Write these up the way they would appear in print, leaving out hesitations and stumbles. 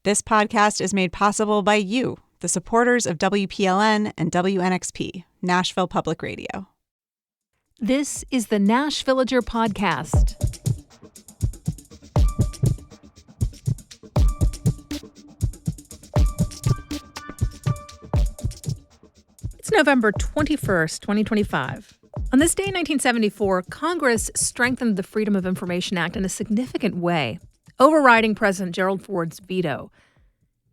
This podcast is made possible by you, the supporters of WPLN and WNXP, Nashville Public Radio. This is the Nash Villager Podcast. It's November 21st, 2025. On this day in 1974, Congress strengthened the Freedom of Information Act in a significant way, overriding President Gerald Ford's veto.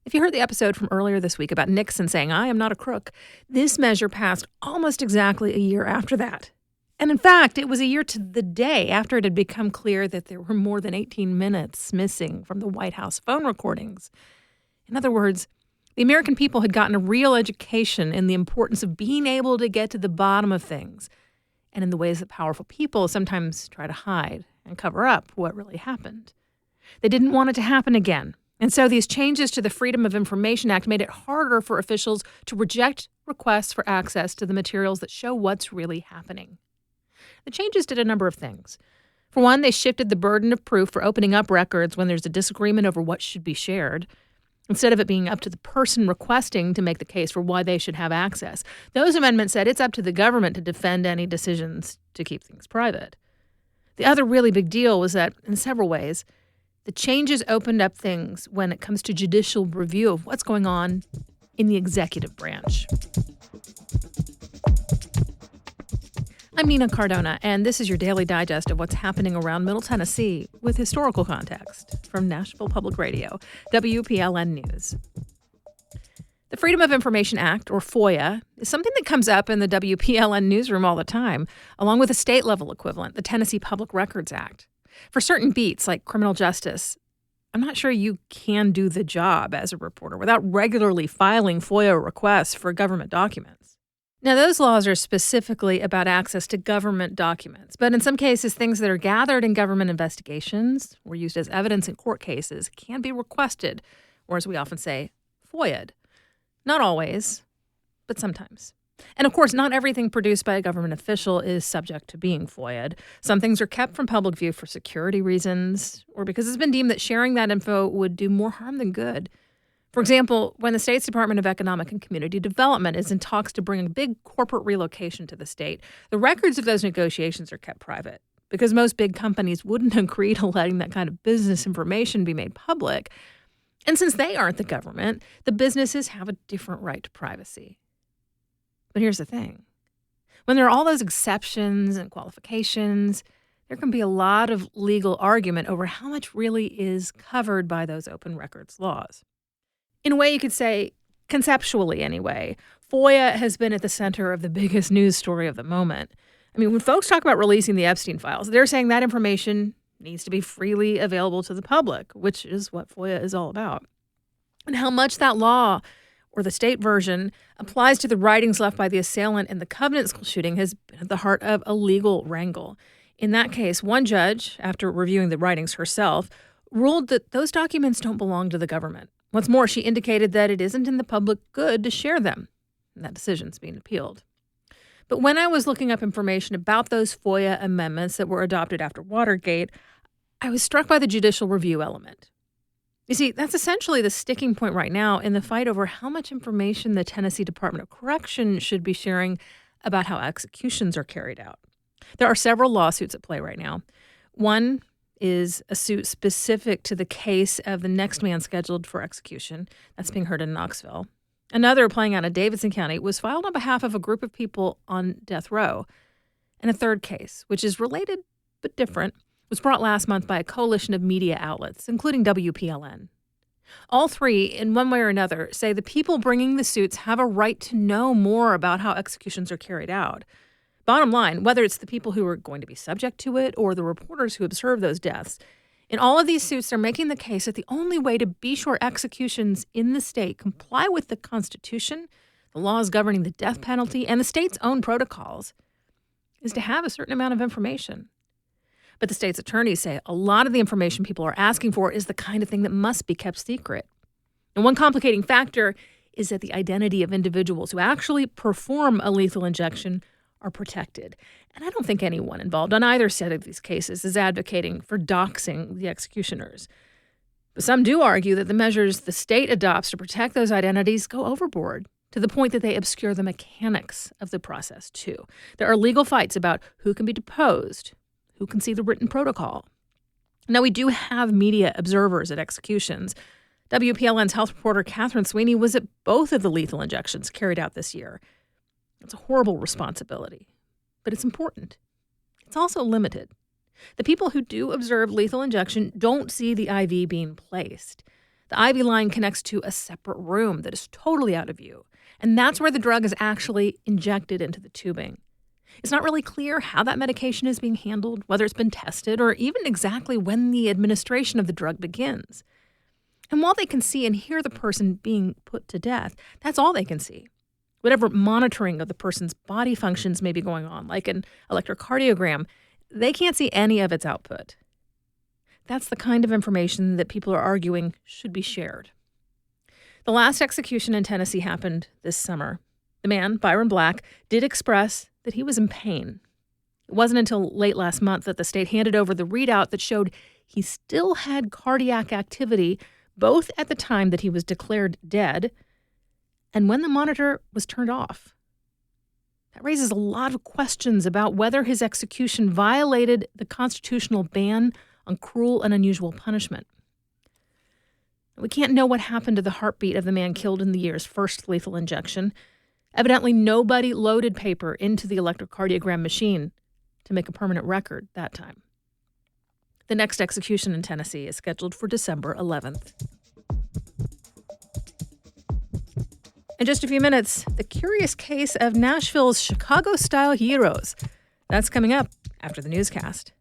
If you heard the episode from earlier this week about Nixon saying, "I am not a crook," this measure passed almost exactly a year after that. And in fact, it was a year to the day after it had become clear that there were more than 18 minutes missing from the White House phone recordings. In other words, the American people had gotten a real education in the importance of being able to get to the bottom of things, and in the ways that powerful people sometimes try to hide and cover up what really happened. They didn't want it to happen again. And so these changes to the Freedom of Information Act made it harder for officials to reject requests for access to the materials that show what's really happening. The changes did a number of things. For one, they shifted the burden of proof for opening up records when there's a disagreement over what should be shared. Instead of it being up to the person requesting to make the case for why they should have access, those amendments said it's up to the government to defend any decisions to keep things private. The other really big deal was that, in several ways, the changes opened up things when it comes to judicial review of what's going on in the executive branch. I'm Nina Cardona, and this is your daily digest of what's happening around Middle Tennessee with historical context from Nashville Public Radio, WPLN News. The Freedom of Information Act, or FOIA, is something that comes up in the WPLN newsroom all the time, along with a state-level equivalent, the Tennessee Public Records Act. For certain beats, like criminal justice, I'm not sure you can do the job as a reporter without regularly filing FOIA requests for government documents. Now, those laws are specifically about access to government documents, but in some cases, things that are gathered in government investigations or used as evidence in court cases can be requested, or as we often say, FOIA'd. Not always, but sometimes. And of course, not everything produced by a government official is subject to being FOIA'd. Some things are kept from public view for security reasons, or because it's been deemed that sharing that info would do more harm than good. For example, when the state's Department of Economic and Community Development is in talks to bring a big corporate relocation to the state, the records of those negotiations are kept private, because most big companies wouldn't agree to letting that kind of business information be made public. And since they aren't the government, the businesses have a different right to privacy. But here's the thing. When there are all those exceptions and qualifications, there can be a lot of legal argument over how much really is covered by those open records laws. In a way, you could say, conceptually anyway, FOIA has been at the center of the biggest news story of the moment. I mean, when folks talk about releasing the Epstein files, they're saying that information needs to be freely available to the public, which is what FOIA is all about. And how much that law, or the state version, applies to the writings left by the assailant in the Covenant School shooting has been at the heart of a legal wrangle. In that case, one judge, after reviewing the writings herself, ruled that those documents don't belong to the government. What's more, she indicated that it isn't in the public good to share them. And that decision's being appealed. But when I was looking up information about those FOIA amendments that were adopted after Watergate, I was struck by the judicial review element. You see, that's essentially the sticking point right now in the fight over how much information the Tennessee Department of Corrections should be sharing about how executions are carried out. There are several lawsuits at play right now. One is a suit specific to the case of the next man scheduled for execution. That's being heard in Knoxville. Another, playing out in Davidson County, was filed on behalf of a group of people on death row. And a third case, which is related but different, was brought last month by a coalition of media outlets, including WPLN. All three, in one way or another, say the people bringing the suits have a right to know more about how executions are carried out. Bottom line, whether it's the people who are going to be subject to it or the reporters who observe those deaths, in all of these suits, they're making the case that the only way to be sure executions in the state comply with the Constitution, the laws governing the death penalty, and the state's own protocols is to have a certain amount of information. But the state's attorneys say a lot of the information people are asking for is the kind of thing that must be kept secret. And one complicating factor is that the identity of individuals who actually perform a lethal injection are protected. And I don't think anyone involved on either side of these cases is advocating for doxing the executioners. But some do argue that the measures the state adopts to protect those identities go overboard, to the point that they obscure the mechanics of the process, too. There are legal fights about who can be deposed, who can see the written protocol. Now, we do have media observers at executions. WPLN's health reporter Catherine Sweeney was at both of the lethal injections carried out this year. It's a horrible responsibility, but it's important. It's also limited. The people who do observe lethal injection don't see the IV being placed. The IV line connects to a separate room that is totally out of view, and that's where the drug is actually injected into the tubing. It's not really clear how that medication is being handled, whether it's been tested, or even exactly when the administration of the drug begins. And while they can see and hear the person being put to death, that's all they can see. Whatever monitoring of the person's body functions may be going on, like an electrocardiogram, they can't see any of its output. That's the kind of information that people are arguing should be shared. The last execution in Tennessee happened this summer. The man, Byron Black, did express that he was in pain. It wasn't until late last month that the state handed over the readout that showed he still had cardiac activity, both at the time that he was declared dead and when the monitor was turned off. That raises a lot of questions about whether his execution violated the constitutional ban on cruel and unusual punishment. We can't know what happened to the heartbeat of the man killed in the year's first lethal injection. Evidently, nobody loaded paper into the electrocardiogram machine to make a permanent record that time. The next execution in Tennessee is scheduled for December 11th. In just a few minutes, the curious case of Nashville's Chicago Style Gyros. That's coming up after the newscast.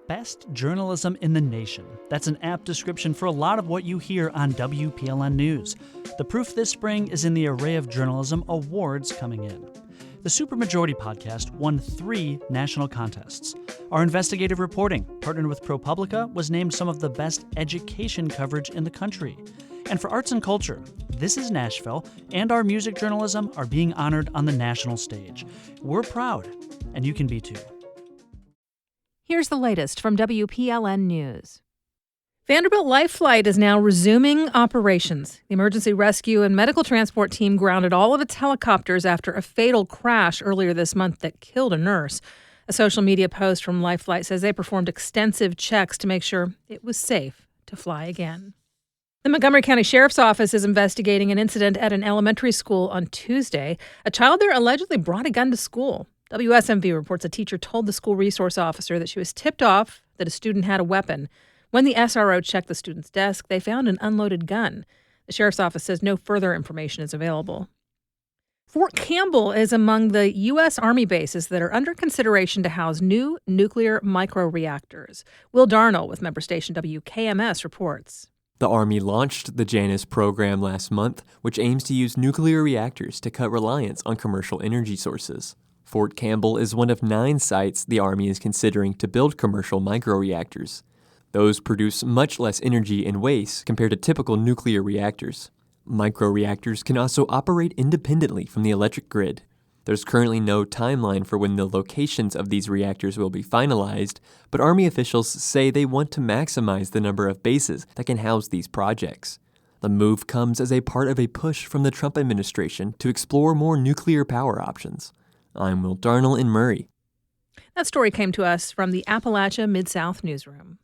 Best journalism in the nation. That's an apt description for a lot of what you hear on WPLN News. The proof this spring is in the array of journalism awards coming in. The Supermajority podcast won 3 national contests. Our investigative reporting, partnered with ProPublica, was named some of the best education coverage in the country. And for arts and culture, This Is Nashville and our music journalism are being honored on the national stage. We're proud, and you can be too. Here's the latest from WPLN News. Vanderbilt Life Flight is now resuming operations. The emergency rescue and medical transport team grounded all of its helicopters after a fatal crash earlier this month that killed a nurse. A social media post from Life Flight says they performed extensive checks to make sure it was safe to fly again. The Montgomery County Sheriff's Office is investigating an incident at an elementary school on Tuesday. A child there allegedly brought a gun to school. WSMV reports a teacher told the school resource officer that she was tipped off that a student had a weapon. When the SRO checked the student's desk, they found an unloaded gun. The sheriff's office says no further information is available. Fort Campbell is among the U.S. Army bases that are under consideration to house new nuclear microreactors. Will Darnell with member station WKMS reports. The Army launched the Janus program last month, which aims to use nuclear reactors to cut reliance on commercial energy sources. Fort Campbell is one of 9 sites the Army is considering to build commercial microreactors. Those produce much less energy and waste compared to typical nuclear reactors. Microreactors can also operate independently from the electric grid. There's currently no timeline for when the locations of these reactors will be finalized, but Army officials say they want to maximize the number of bases that can house these projects. The move comes as a part of a push from the Trump administration to explore more nuclear power options. I'm Will Darnell in Murray. That story came to us from the Appalachia Mid-South newsroom.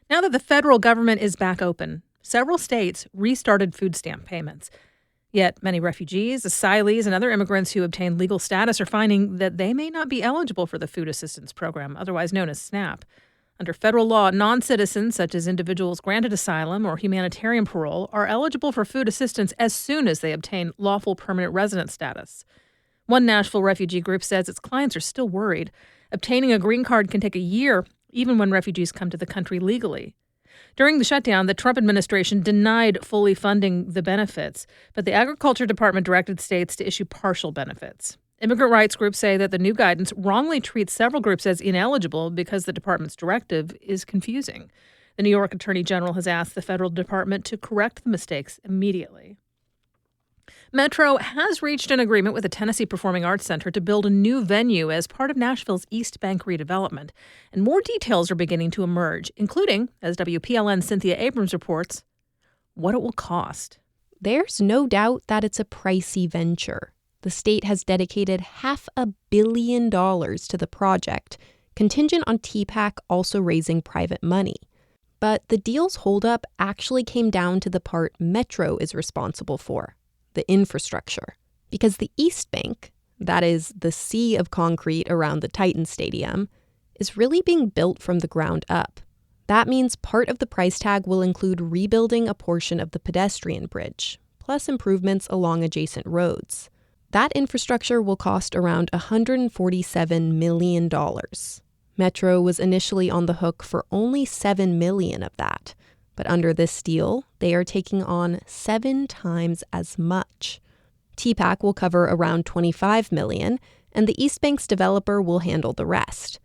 Now that the federal government is back open, several states restarted food stamp payments. Yet many refugees, asylees, and other immigrants who obtain legal status are finding that they may not be eligible for the Food Assistance Program, otherwise known as SNAP. Under federal law, non-citizens, such as individuals granted asylum or humanitarian parole, are eligible for food assistance as soon as they obtain lawful permanent resident status. One Nashville refugee group says its clients are still worried. Obtaining a green card can take a year, even when refugees come to the country legally. During the shutdown, the Trump administration denied fully funding the benefits, but the Agriculture Department directed states to issue partial benefits. Immigrant rights groups say that the new guidance wrongly treats several groups as ineligible because the department's directive is confusing. The New York Attorney General has asked the federal department to correct the mistakes immediately. Metro has reached an agreement with the Tennessee Performing Arts Center to build a new venue as part of Nashville's East Bank redevelopment. And more details are beginning to emerge, including, as WPLN's Cynthia Abrams reports, what it will cost. There's no doubt that it's a pricey venture. The state has dedicated $500 million to the project, contingent on TPAC also raising private money. But the deal's holdup actually came down to the part Metro is responsible for, the infrastructure. Because the East Bank, that is the sea of concrete around the Titan Stadium, is really being built from the ground up. That means part of the price tag will include rebuilding a portion of the pedestrian bridge, plus improvements along adjacent roads. That infrastructure will cost around $147 million. Metro was initially on the hook for only $7 million of that, but under this deal, they are taking on 7 times as much. TPAC will cover around $25 million, and the East Bank's developer will handle the rest.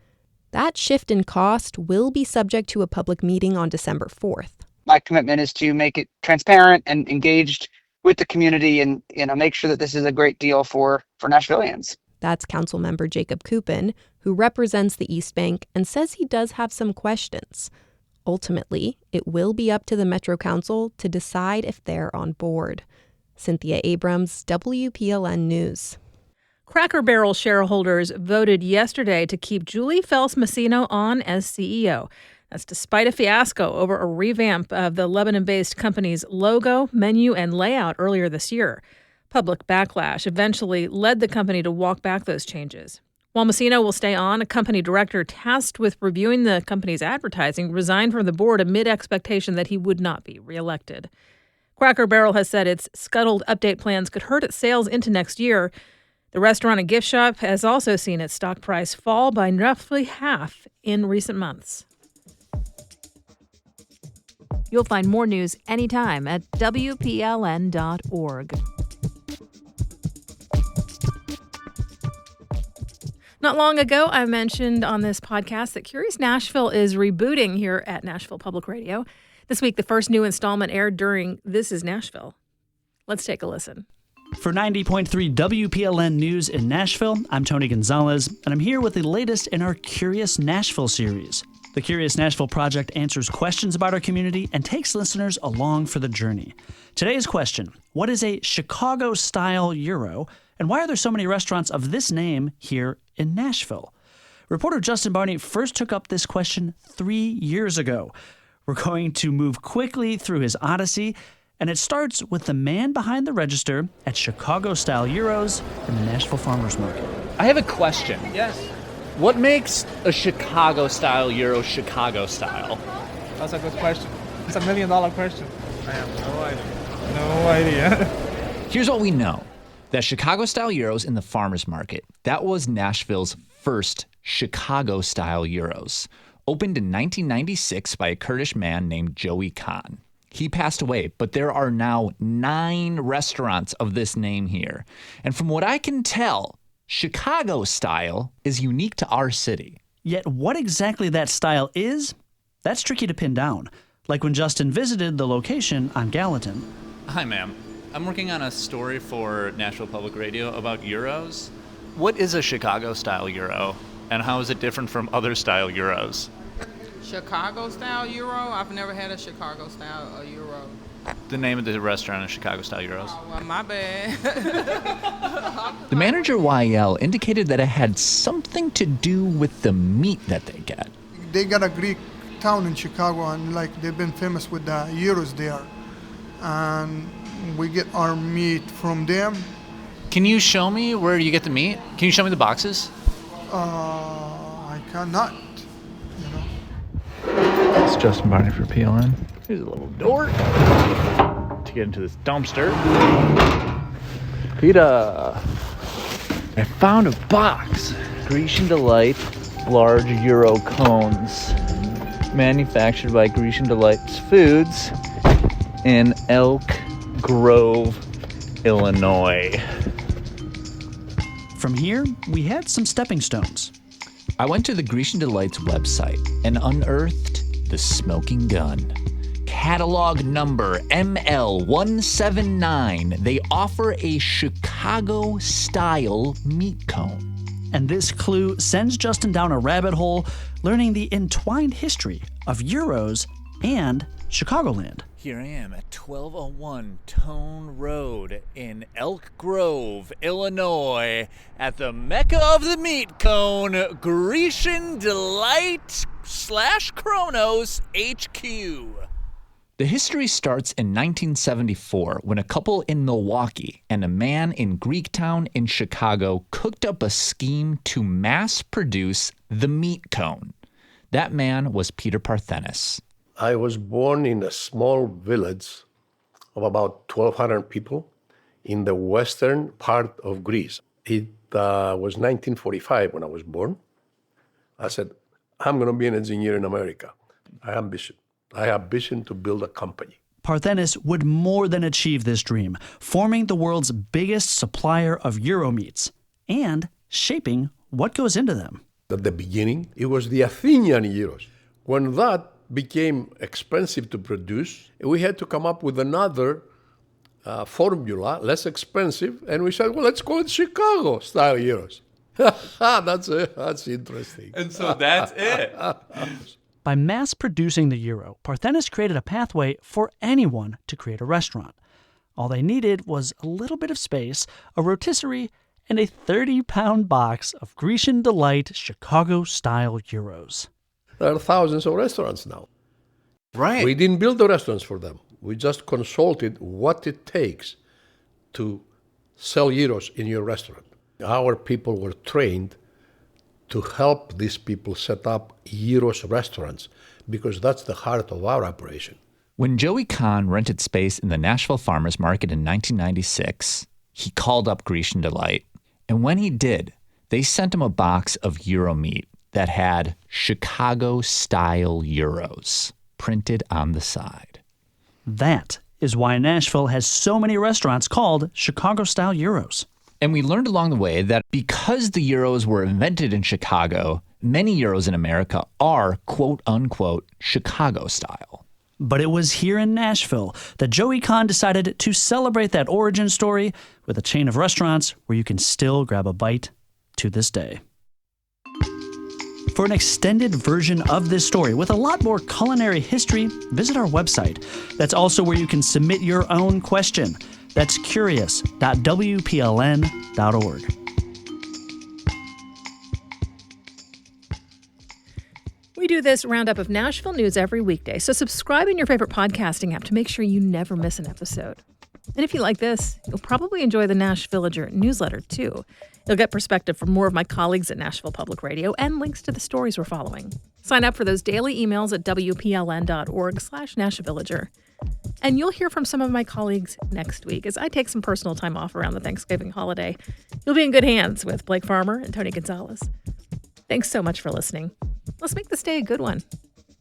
That shift in cost will be subject to a public meeting on December 4th. My commitment is to make it transparent and engaged with the community and make sure that this is a great deal for Nashvillians. That's Councilmember Jacob Kupin, who represents the East Bank and says he does have some questions. Ultimately, it will be up to the Metro Council to decide if they're on board. Cynthia Abrams, WPLN News. Cracker Barrel shareholders voted yesterday to keep Julie Fels-Massino on as CEO. That's despite a fiasco over a revamp of the Lebanon-based company's logo, menu, and layout earlier this year. Public backlash eventually led the company to walk back those changes. While Massino will stay on, a company director tasked with reviewing the company's advertising resigned from the board amid expectation that he would not be reelected. Cracker Barrel has said its scuttled update plans could hurt its sales into next year. The restaurant and gift shop has also seen its stock price fall by roughly half in recent months. You'll find more news anytime at WPLN.org. Not long ago, I mentioned on this podcast that Curious Nashville is rebooting here at Nashville Public Radio. This week, the first new installment aired during This Is Nashville. Let's take a listen. For 90.3 WPLN News in Nashville, I'm Tony Gonzalez, and I'm here with the latest in our Curious Nashville series. The Curious Nashville Project answers questions about our community and takes listeners along for the journey. Today's question: what is a Chicago Style Gyro, and why are there so many restaurants of this name here in Nashville? Reporter Justin Barney first took up this question 3 years ago. We're going to move quickly through his odyssey, and it starts with the man behind the register at Chicago Style Gyros in the Nashville Farmers Market. I have a question. Yes, What makes a Chicago Style Gyro Chicago style? that's a good question. It's $1 million question. I have no idea. No idea. Here's what we know. That Chicago Style Gyros in the Farmers Market, that was Nashville's first Chicago Style Gyros. Opened in 1996 by a Kurdish man named Joey Khan. He passed away, but there are now 9 restaurants of this name here. And from what I can tell, Chicago style is unique to our city. Yet what exactly that style is, that's tricky to pin down. Like when Justin visited the location on Gallatin. Hi, ma'am. I'm working on a story for Nashville Public Radio about gyros. What is a Chicago-style gyro, and how is it different from other style gyros? Chicago-style gyro? I've never had a Chicago-style gyro. The name of the restaurant is Chicago-style gyros. Oh, well, my bad. The manager, YL, indicated that it had something to do with the meat that they get. They got a Greek town in Chicago, and they've been famous with the gyros there. And we get our meat from them. Can you show me where you get the meat? Can you show me the boxes? I cannot, It's Justin Barney for PLN. Here's a little door to get into this dumpster. Pita. I found a box. Grecian Delight large gyro cones. Manufactured by Grecian Delights Foods in Elk Grove, Illinois. From here, we had some stepping stones. I went to the Grecian Delights website and unearthed the smoking gun. catalog number ML179, they offer a Chicago-style meat cone. And this clue sends Justin down a rabbit hole, learning the entwined history of gyros and Chicagoland. Here I am at 1201 Tone Road in Elk Grove, Illinois, at the Mecca of the Meat Cone, Grecian Delight / Kronos HQ. The history starts in 1974 when a couple in Milwaukee and a man in Greektown in Chicago cooked up a scheme to mass produce the meat cone. That man was Peter Parthenis. I was born in a small village of about 1,200 people in the western part of Greece. It was 1945 when I was born. I said, I'm going to be an engineer in America. I have ambition to build a company. Parthenis would more than achieve this dream, forming the world's biggest supplier of gyro meats and shaping what goes into them. At the beginning, it was the Athenian gyros. When that became expensive to produce, we had to come up with another formula, less expensive, and we said, well, let's call it Chicago Style Gyros. That's interesting. And so that's it. By mass producing the gyro, Parthenis created a pathway for anyone to create a restaurant. All they needed was a little bit of space, a rotisserie, and a 30-pound box of Grecian Delight Chicago-style gyros. There are thousands of restaurants now. Right. We didn't build the restaurants for them. We just consulted what it takes to sell gyros in your restaurant. Our people were trained to help these people set up gyros restaurants because that's the heart of our operation. When Joey Kahn rented space in the Nashville Farmers Market in 1996, he called up Grecian Delight. And when he did, they sent him a box of gyro meat that had Chicago-style gyros printed on the side. That is why Nashville has so many restaurants called Chicago-style gyros. And we learned along the way that because the gyros were invented in Chicago, many gyros in America are quote-unquote Chicago-style. But it was here in Nashville that Joey Kahn decided to celebrate that origin story with a chain of restaurants where you can still grab a bite to this day. For an extended version of this story with a lot more culinary history, visit our website. That's also where you can submit your own question. That's curious.wpln.org. We do this roundup of Nashville news every weekday, so subscribe in your favorite podcasting app to make sure you never miss an episode. And if you like this, you'll probably enjoy the Nashvillager newsletter, too. You'll get perspective from more of my colleagues at Nashville Public Radio and links to the stories we're following. Sign up for those daily emails at WPLN.org/Nashvillager. And you'll hear from some of my colleagues next week as I take some personal time off around the Thanksgiving holiday. You'll be in good hands with Blake Farmer and Tony Gonzalez. Thanks so much for listening. Let's make this day a good one,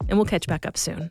and we'll catch back up soon.